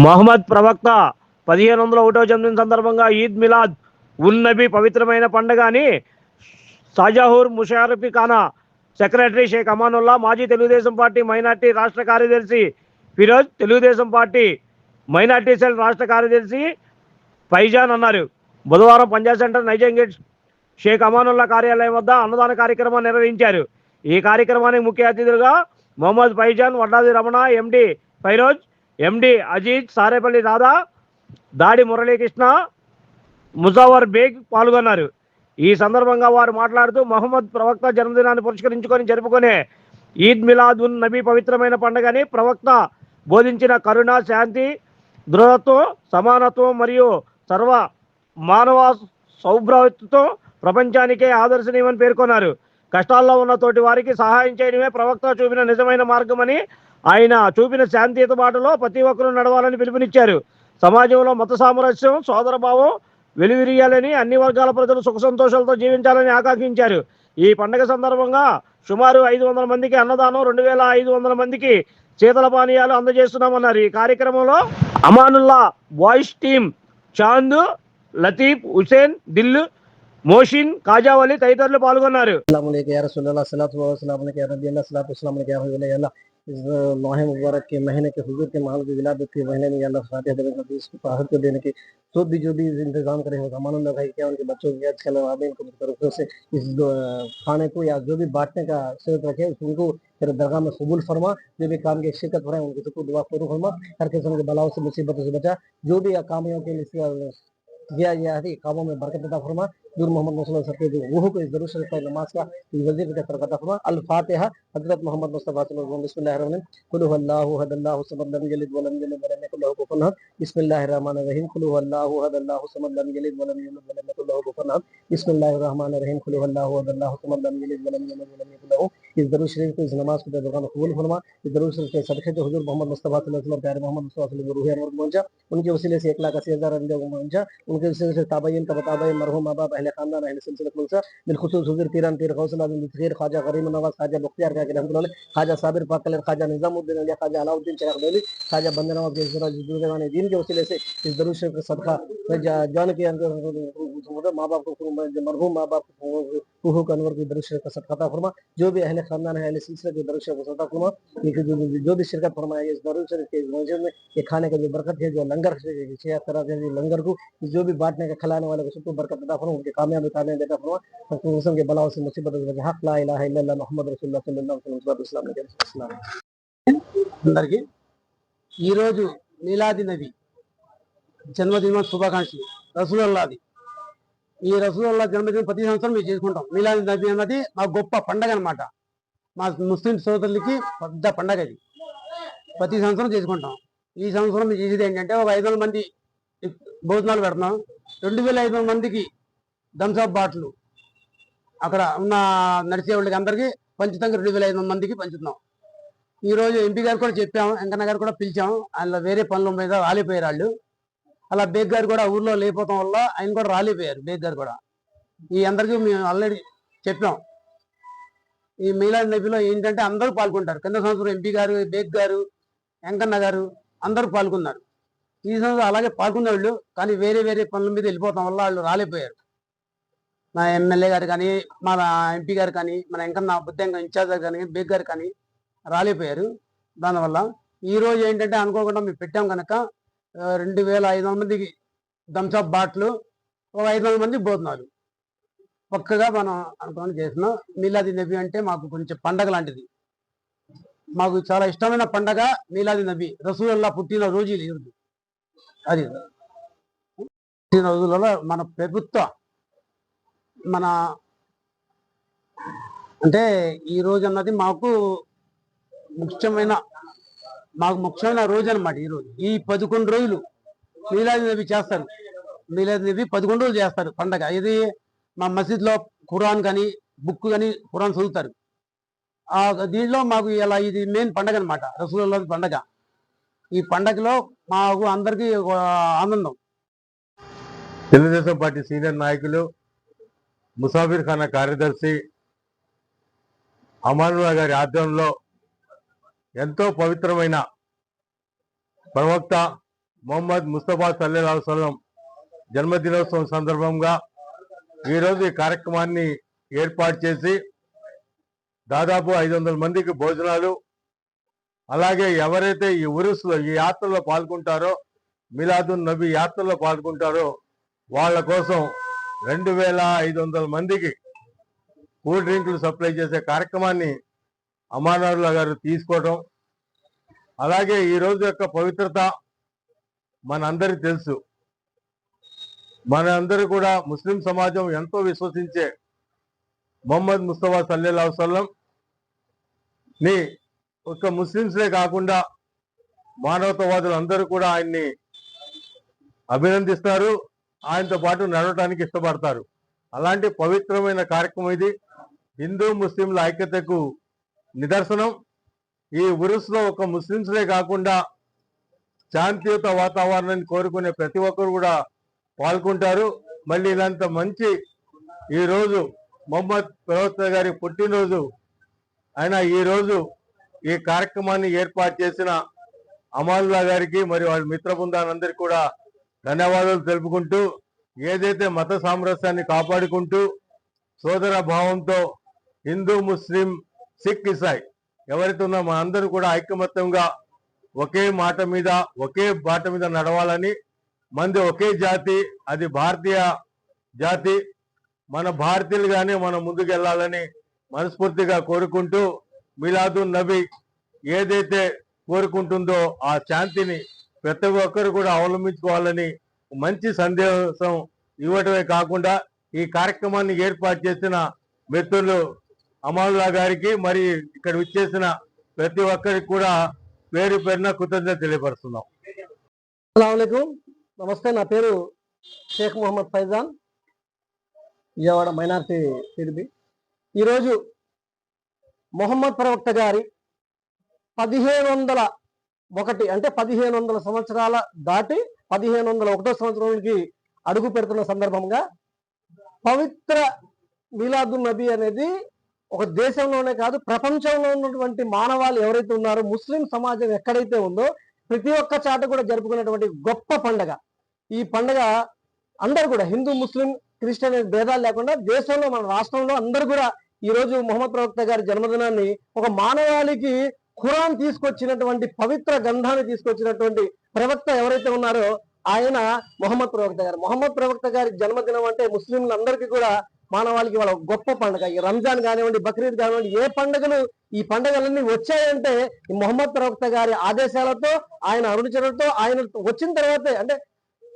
మహమ్మద్ ప్రవక్త 1501వ జన్మదిన సందర్భంగా ఈద్ మిలాద్ ఉన్ నబీ పవిత్రమైన పండుగ అని షాజహూర్ ముషారఫీ ఖానా సెక్రటరీ షేక్ అమానుల్లా, మాజీ తెలుగుదేశం పార్టీ మైనార్టీ రాష్ట్ర కార్యదర్శి Firoz, Telugu Desam party minority cell రాష్ట్ర కార్యదర్శి ఫైజాన్ అన్నారు. బుధవారం పంజాబ్ సెంటర్ నైజాం గేట్ షేక్ అమానుల్లా కార్యాలయం వద్ద అన్నదాన కార్యక్రమాన్ని నిర్వహించారు. ఈ కార్యక్రమానికి ముఖ్య అతిథులుగా మొహమ్మద్ ఫైజాన్, వడ్డాది రమణ, ఎండి ఫైరోజ్, ఎండి అజీజ్, సారేపల్లి రాధా, దాడి మురళీకృష్ణ, ముజావర్ బేగ్ పాల్గొన్నారు. ఈ సందర్భంగా వారు మాట్లాడుతూ మహమ్మద్ ప్రవక్త జన్మదినాన్ని పురస్కరించుకొని జరుపుకునే ఈద్ మిలాద్ ఉన్ నబీ పవిత్రమైన పండుగని ప్రవక్త బోధించిన కరుణ, శాంతి, దృఢత్వం, సమానత్వం మరియు సర్వ మానవ సౌభ్రాతృత్వం ప్రపంచానికే ఆదర్శనీయమని పేర్కొన్నారు. కష్టాల్లో ఉన్న తోటి వారికి సహాయం చేయడమే ప్రవక్త చూపిన నిజమైన మార్గమని, ఆయన చూపిన శాంతియుత బాటలో ప్రతి ఒక్కరూ నడవాలని పిలుపునిచ్చారు. సమాజంలో మత సామరస్యం, సోదరభావం వెలువిరియాలని, అన్ని వర్గాల ప్రజలు సుఖ సంతోషాలతో జీవించాలని ఆకాంక్షించారు. ఈ పండుగ సందర్భంగా సుమారు 500 మందికి అన్నదానం, 2500 మందికి శీతల పానీయాలు అందజేస్తున్నామన్నారు. ఈ కార్యక్రమంలో అమానుల్లా వాయిస్ టీం చాంద్, లతీఫ్, హుసేన్, దిల్, మోషిన్, కాజావలి తదితరులు పాల్గొన్నారు. इस माह मुबारक के महीने के हुजूर के माल की विलादत के महीने में अल्लाह फातिहा देने का इसको ताहत को देने की जो भी इंतजाम करें अमानुल्लाह भाई क्या उनके बच्चों की आजकल आबे को तरफ से इस खाने को या जो भी बांटने का सेहत रखे उनको फिर दरगाह में कबूल फरमा। जो भी काम की शिरकत हो रहे हैं उनको दुआ पूर्ण फरमा, हर किस्म के बलाओं से मुसीबतों से बचा। जो भी कामों के लिए दिया गया है कामों में बरकत अता फरमा। दूर मोहम्मद मुसल्लल्लाहु अलैहि वसल्लम के रूह को इस दरूद शरीफ का नमाज का वजीफे का बरकत अता फरमा। अल फातिहा। हजरत मोहम्मद मुस्तफा सल्लल्लाहु अलैहि वसल्लम। बिस्मिल्लाहिर रहमानिर रहीम। कुल हुवल्लाहु अहद अल्लाहु समद लम यलिद व लम यूलद व लम यकुल लहू कुफुवन अहद। बिस्मिल्लाहिर रहमानिर रहीम। कुल हुवल्लाहु अहद अल्लाहु समद लम यलिद व लम यूलद व लम यकुल लहू कुफुवन अहद। बिस्मिल्लाहिर रहमानिर रहीम। कुल हुवल्लाहु अहद अल्लाहु समद लम यलिद व लम यूलद व लम यकुल लहू। इस दरूद शरीफ को इस नमाज को दरगाह में कबूल फरमा। इस दरूद शरीफ के सदक़े से हुजूर मोहम्मद मुस्तफा सल्लल्लाहु अलैहि वसल्लम प्यारे मोहम्मद मुस्तफा सल्लल्लाहु अलैहि वसल्लम रूह अनवर पहुंचा। उनके वसीले से 1,80,000 अंबिया को पहुंचा। उनके वसीले से ताबईन का बताबईन मरहूम माँ बाप अहले खानदान अहले सिलसिलत मुल्सा बिलखुसूस हुजूर पीरान पीर गौस आजम ज़फ़ीर ख्वाजा गरीब नवाज ख्वाजा बख्तियार का रहमतुल्लाह अलैह, ख्वाजा साबिर पाक कलर, ख्वाजा निजामुद्दीन अलिया, ख्वाजा अलाउद्दीन चिराग दौली, ख्वाजा बंदे नवाज के ज़माने दीन के वसीले से इस दरूद शरीफ का सदका जान के अंदर माँ बाप को मरहूम माँ बाप रूह का अनवर की दरूद शरीफ का सदका अता फरमा। जो भी अहले खानदान है अहले सिलसिले के दरूद शरीफ का सदका फरमा। जो भी शिरकत फरमाए इस दरूद शरीफ के मौजूद में ये खाने का जो बरकत है, जो लंगर लंगर को जो भी बांटने का खिलाने वाले को सबको बरकत अता फरमा। उनके कामयाबी देता फरमा। किस्म के बलाओं से मुसीबत से हक ला इलाहा इल्लल्लाह मुहम्मद रसूलुल्लाह सल्लल्लाहु अलैहि वसल्लम। అందరికీ ఈరోజు మీలాది నబీ జన్మదిన శుభాకాంక్షలు. రసూలుల్లాహది ఈ రసూలుల్లాహ్ జన్మదినం ప్రతి సంవత్సరం మేము చేసుకుంటాం. మీలాది నబీ అన్నది మా గొప్ప పండగ అనమాట. మా ముస్లిం సోదరులకి పెద్ద పండగ ఇది. ప్రతి సంవత్సరం చేసుకుంటాం. ఈ సంవత్సరం మేము చేసేది ఏంటంటే ఒక 500 మంది భోజనాలు పెడుతున్నాం. 2500 మందికి థమ్స్అప్ బాటిల్ అక్కడ ఉన్న నడిచే వాళ్ళకి అందరికీ పంచుతంగా 2500 మందికి పంచుతున్నాం. ఈ రోజు ఎంపీ గారు కూడా చెప్పాము, వెంకన్న గారు కూడా పిలిచాము. ఆయన వేరే పనుల మీద రాలిపోయారు వాళ్ళు. అలా బేగ్ గారు కూడా ఊర్లో లేకపోవడం వల్ల ఆయన కూడా రాలిపోయారు. బేగ్ గారు కూడా ఈ అందరికీ మేము ఆల్రెడీ చెప్పాం. ఈ మీలాద్ నబీలో ఏంటంటే అందరూ పాల్గొంటారు. కింద సంవత్సరం ఎంపీ గారు, బేగ్ గారు, వెంకన్న గారు అందరూ పాల్గొన్నారు. ఈ సంవత్సరం అలాగే పాల్గొనే వాళ్ళు కానీ వేరే వేరే పనుల మీద వెళ్ళిపోవడం వల్ల వాళ్ళు రాలిపోయారు. మా ఎమ్మెల్యే గారు కానీ, మన ఎంపీ గారు కానీ, మన వెంకన్న బుద్ధంగా ఇన్ఛార్జ్ కానీ, బేగ్ గారు కానీ రాలిపోయారు. దానివల్ల ఈరోజు ఏంటంటే అనుకోకుండా మేము పెట్టాం కనుక 2500 మందికి థమ్స్అప్ బాటిల్, ఒక 500 మంది భోజనాలు పక్కగా మనం అనుకోని చేస్తున్నాం. మీలాది నబీ అంటే మాకు కొంచెం పండగ లాంటిది. మాకు చాలా ఇష్టమైన పండగ మీలాది నబీ. రసూలుల్లాహ్ పుట్టిన రోజు లేదు. అది పుట్టిన రోజులలో మన ప్రభుత్వ మన అంటే ఈ రోజు అన్నది మాకు ముఖ్యమైన రోజు అనమాట. ఈరోజు ఈ 11 రోజులు మీలాద్ నబీ చేస్తారు. మీలాద్ నబీ 11 రోజులు చేస్తారు పండగ. ఇది మా మసీద్లో ఖురాన్ కానీ బుక్ కానీ ఖురాన్ చదువుతారు. దీంట్లో మాకు ఇలా ఇది మెయిన్ పండగ అనమాట, రసూలుల్లాహ్ పండగ. ఈ పండగలో మాకు అందరికీ ఆనందం. తెలుగుదేశం పార్టీ సీనియర్ నాయకులు ముసాఫిర్ ఖానా కార్యదర్శి అమానుల్లా గారి ఆధ్వర్యంలో ఎంతో పవిత్రమైన ప్రవక్త మొహమ్మద్ ముస్తఫా సల్లల్లాహు అలైహి వసల్లం జన్మదినోత్సవం సందర్భంగా ఈరోజు ఈ కార్యక్రమాన్ని ఏర్పాటు చేసి దాదాపు 500 మందికి భోజనాలు, అలాగే ఎవరైతే ఈ ఉరుస్లో ఈ యాత్రలో పాల్గొంటారో, మిలాదున్ నబీ యాత్రలో పాల్గొంటారో వాళ్ళ కోసం 2500 మందికి కూల్ డ్రింకులు సప్లై చేసే కార్యక్రమాన్ని అమానుల్లా గారు తీసుకోవడం. అలాగే ఈ రోజు యొక్క పవిత్రత మనందరికీ తెలుసు. మనందరూ కూడా ముస్లిం సమాజం ఎంతో విశ్వసించే మొహమ్మద్ ముస్తఫా సల్లల్లాహు అలైహి వసల్లం ని ఒక్క ముస్లింస్లే కాకుండా మానవతావాదులు అందరూ కూడా ఆయన్ని అభినందిస్తారు, ఆయనతో పాటు నడవటానికి ఇష్టపడతారు. అలాంటి పవిత్రమైన కార్యక్రమం ఇది. హిందూ ముస్లింల ఐక్యతకు నిదర్శనం. ఈ ఉరుస్లో ఒక ముస్లింస్లే కాకుండా శాంతియుత వాతావరణాన్ని కోరుకునే ప్రతి ఒక్కరు కూడా పాల్గొంటారు. మళ్ళీ ఇలాంటి మంచి ఈరోజు మొహమ్మద్ ప్రవక్త గారి పుట్టినరోజు అయినా ఈరోజు ఈ కార్యక్రమాన్ని ఏర్పాటు చేసిన అమానుల్లా గారికి మరియు వాళ్ళ మిత్ర బృందాలందరికీ కూడా ధన్యవాదాలు తెలుపుకుంటూ, ఏదైతే మత సామరస్యాన్ని కాపాడుకుంటూ సోదర భావంతో హిందూ, ముస్లిం, సిక్, ఇసాయి ఎవరైతే ఉన్నా మా అందరూ కూడా ఐకమత్యంగా ఒకే మాట మీద ఒకే బాట మీద నడవాలని, మంది ఒకే జాతి, అది భారతీయ జాతి, మన భారతీయులుగానే మనం ముందుకు వెళ్ళాలని మనస్ఫూర్తిగా కోరుకుంటూ, మిలాదున్ నబీ ఏదైతే కోరుకుంటుందో ఆ శాంతిని ప్రతి ఒక్కరు కూడా అవలంబించుకోవాలని మంచి సందేశం ఇవ్వటమే కాకుండా ఈ కార్యక్రమాన్ని ఏర్పాటు చేసిన మిత్రులు అమానుల్లా గారికి మరి ఇక్కడ విచ్చేసిన ప్రతి ఒక్కరికి కూడా పేరు పేరున కృతజ్ఞత తెలియపరుస్తున్నాం. అస్సలాముఅలైకుం. నమస్తే, నా పేరు షేక్ మొహమ్మద్ ఫైజాన్, విజయవాడ మైనార్టీ టీడీపీ. ఈరోజు మొహమ్మద్ ప్రవక్త గారి 1501 అంటే 1500 సంవత్సరాల దాటి 1501వ సంవత్సరానికి అడుగు పెడుతున్న సందర్భంగా పవిత్ర మీలాదున్ నబీ అనేది ఒక దేశంలోనే కాదు, ప్రపంచంలో ఉన్నటువంటి మానవాళి ఎవరైతే ఉన్నారో, ముస్లిం సమాజం ఎక్కడైతే ఉందో ప్రతి ఒక్క చాట కూడా జరుపుకునేటువంటి గొప్ప పండగ. ఈ పండగ అందరు కూడా హిందూ, ముస్లిం, క్రిస్టియన్ భేదాలు లేకుండా దేశంలో, మన రాష్ట్రంలో అందరూ కూడా ఈ రోజు మొహమ్మద్ ప్రవక్త గారి జన్మదినాన్ని ఒక మానవాళికి ఖురాన్ తీసుకొచ్చినటువంటి పవిత్ర గ్రంథాన్ని తీసుకొచ్చినటువంటి ప్రవక్త ఎవరైతే ఉన్నారో ఆయన మొహమ్మద్ ప్రవక్త గారు. మొహమ్మద్ ప్రవక్త గారి జన్మదినం అంటే ముస్లింలందరికీ కూడా మానవాళికి వాళ్ళ గొప్ప పండుగ. ఈ రంజాన్ కానివ్వండి, బక్రీద్ కానివ్వండి, ఏ పండుగలు ఈ పండుగలన్నీ వచ్చాయంటే ఈ మొహమ్మద్ ప్రవక్త గారి ఆదేశాలతో, ఆయన అరుణించడంతో, ఆయన వచ్చిన తర్వాతే. అంటే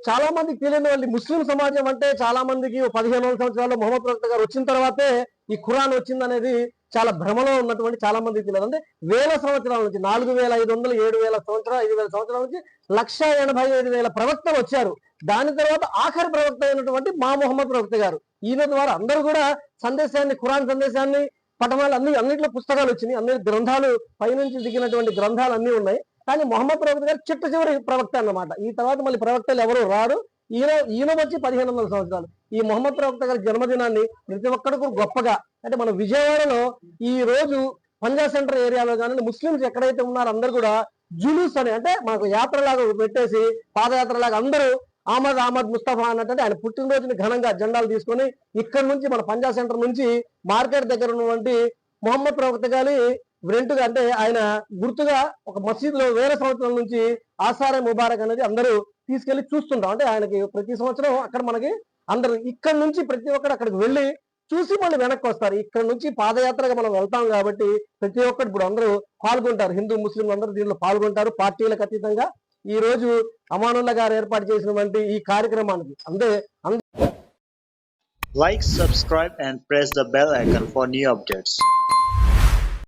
చాలా మందికి తెలియని వాళ్ళు ముస్లిం సమాజం అంటే చాలా మందికి 1500 సంవత్సరాల్లో మొహమ్మద్ ప్రవక్త గారు వచ్చిన తర్వాతే ఈ ఖురాన్ వచ్చింది అనేది చాలా భ్రమలో ఉన్నటువంటి చాలా మందికి తెలియదు. అంటే వేల సంవత్సరాల నుంచి 4500, 7000 సంవత్సరాలు, 5000 సంవత్సరాల నుంచి 1,85,000 ప్రవక్తలు వచ్చారు. దాని తర్వాత ఆఖరి ప్రవక్త అయినటువంటి మా మొహమ్మద్ ప్రవక్త గారు, ఈయన ద్వారా అందరూ కూడా సందేశాన్ని, ఖురాన్ సందేశాన్ని, పఠనాలు అన్నింటిలో పుస్తకాలు వచ్చినాయి, అన్ని గ్రంథాలు పైనుంచి దిగినటువంటి గ్రంథాలు అన్ని ఉన్నాయి. కానీ మొహమ్మద్ ప్రవక్త గారు చిట్ట చివరి ప్రవక్త అన్నమాట. ఈ తర్వాత మళ్ళీ ప్రవక్తలు ఎవరు రారు. ఈయన వచ్చి 1500 సంవత్సరాలు. ఈ మొహమ్మద్ ప్రవక్త గారి జన్మదినాన్ని ప్రతి ఒక్కరికి గొప్పగా, అంటే మన విజయవాడలో ఈ రోజు పంజా సెంటర్ ఏరియాలో కానీ ముస్లింస్ ఎక్కడైతే ఉన్నారో అందరూ కూడా జులూస్ అని, అంటే మనకు యాత్రలాగా పెట్టేసి పాదయాత్రలాగా అందరూ అహ్మద్ ముస్తఫా అన్నట్టు ఆయన పుట్టినరోజుని ఘనంగా జెండాలు తీసుకొని ఇక్కడ నుంచి మన పంజా సెంటర్ నుంచి మార్కెట్ దగ్గర ఉన్నటువంటి మొహమ్మద్ ప్రవక్త గారి రెంటుగా, అంటే ఆయన గుర్తుగా ఒక మసీదులో వేల సంవత్సరాల నుంచి ఆసారే ముబారక్ అనేది అందరూ తీసుకెళ్లి చూస్తుంటాం. అంటే ఆయనకి ప్రతి సంవత్సరం అక్కడ మనకి అందరూ ఇక్కడ నుంచి ప్రతి ఒక్కరు అక్కడికి వెళ్ళి చూసి మళ్ళీ వెనక్కి వస్తారు. ఇక్కడ నుంచి పాదయాత్రగా మనం వెళ్తాం కాబట్టి ప్రతి ఒక్కరు ఇప్పుడు అందరూ పాల్గొంటారు. హిందూ, ముస్లింలు అందరూ దీనిలో పాల్గొంటారు. పార్టీలకు అతీతంగా ఈ రోజు అమానుల్లా గారు ఏర్పాటు చేసినటువంటి ఈ కార్యక్రమానికి Like, subscribe and press the bell icon for new updates.